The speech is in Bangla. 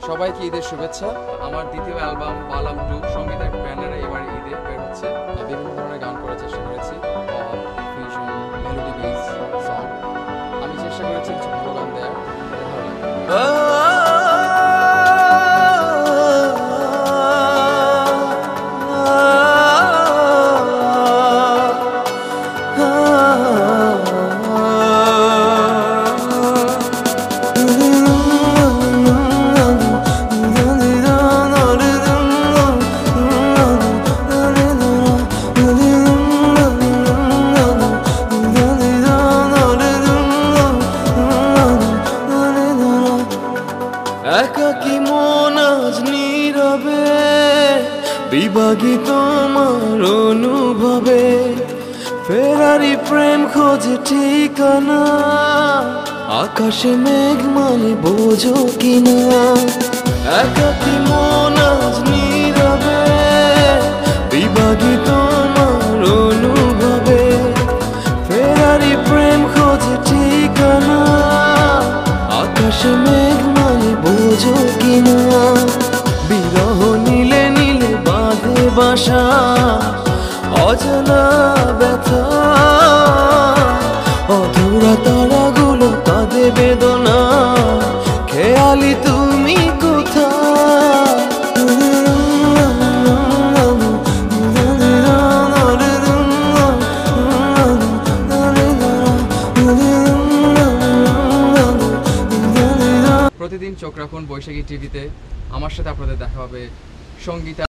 সবাইকে ঈদের শুভেচ্ছা। আমার দ্বিতীয় অ্যালবাম বালাম 2 সঙ্গীতের ব্যানারে এবার ঈদে বের হচ্ছে। বিভিন্ন ধরনের গান করার চেষ্টা করেছি, pop, fusion, melody base song. আমি চেষ্টা করেছি কিছু ভালো গান দেওয়ার, ভালো লাগবে। একাকী মন আজ নীরবে বিভাগী তোমার অনুভবে, ফেরারি প্রেম খোঁজে ঠিকানা, আকাশে মেঘ মানে বোঝো কিনা। একাকী মন আজ নীরবে বিভাগী তোমার অনুভবে, ফেরারি প্রেম খোঁজে ঠিকানা, আকাশে মেঘ মানে বোঝো কিনা। বিরহ নীলে নীলে বাঁধে বাসা, অজানা ব্যথা, অধুরা তারাগুলো কাঁদে বেদনা, খেয়ালি তুমি কোথায়। প্রতিদিন চোখ রাখুন বৈশাখী টিভিতে। আমার সাথে আপনাদের দেখা হবে সঙ্গীতা।